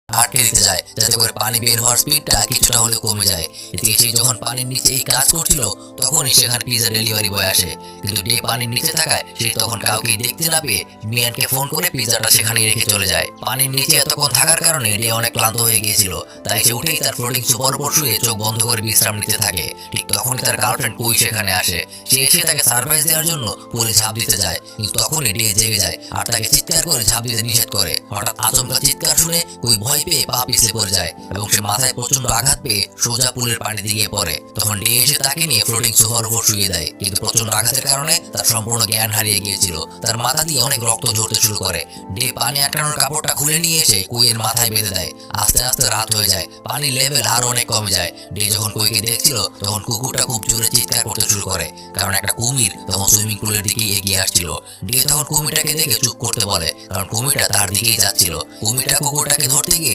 আটকে দিতে যায়, যাতে করে পানি বের হওয়ার স্পিডটা কিছুটা হলেও কমে যায়। এদিকে সে যখন পানির নিচে এই কাজ করছিল, তখনই সেখানে পিৎজা ডেলিভারি বয় আসে। কিন্তু ডে পানির নিচে থাকায় সে তখন কাউকে দেখতে না পেয়ে মিয়ানকে ফোন করে পিৎজাটা সেখানেই রেখে চলে যায়। পানির নিচে এতক্ষণ থাকার কারণে ডে অনেক ক্লান্ত হয়ে গিয়েছিল, তাই সে উঠেই তার ফ্লোটিং সুপার উপর শুয়ে চোখ বন্ধ করে বিশ্রাম নিতে থাকে। ঠিক তখনই তার গার্লফ্রেন্ড কুই সেখানে আসে। সে এসে তাকে সারপ্রাইজ দেওয়ার জন্য পুলে ঝাঁপ দিতে যায়, কিন্তু তখনই ডে জেগে যায় আর তাকে চিৎকার করে ঝাঁপ দিতে নিষেধ করে। হঠাৎ আচমকা চিৎকার শুনে কুই ভয় পেয়ে পা পিছলে পড়ে যায় এবং সে মাথায় প্রচন্ড আঘাত পেয়ে সোজা পুলের পানিতে গিয়ে পড়ে। তখন ডে এসে তাকে নিয়ে ফ্লোটিং সোফার উপর শুয়ে দেয়, কিন্তু প্রচন্ড আঘাতের কারণে তার সম্পূর্ণ জ্ঞান হারিয়ে গিয়েছিল। তার মাথা দিয়ে অনেক রক্ত ঝরতে শুরু করে। ডে পানি আটকানোর কাপড়টা খুলে নিয়ে এসে কুইয়ের মাথায় বেঁধে দেয়। আস্তে আস্তে রাত হয়ে যায়, পানির লেভেল আরো অনেক কমে যায়। ডে যখন কুইকে দেখছিল, তখন কুকুরটা খুব জোরে চিৎকার করতে শুরু করে, কারণ একটা কুমির তখন সুইমিং পুলের দিকে এগিয়ে আসছিল। ডে তখন কুমিরটাকে দেখে চুপ করতে বলে, কারণ কুমিরটা তার দিকেই যাচ্ছিল। কুমিরটা কুকুরটাকে ধরতে গিয়ে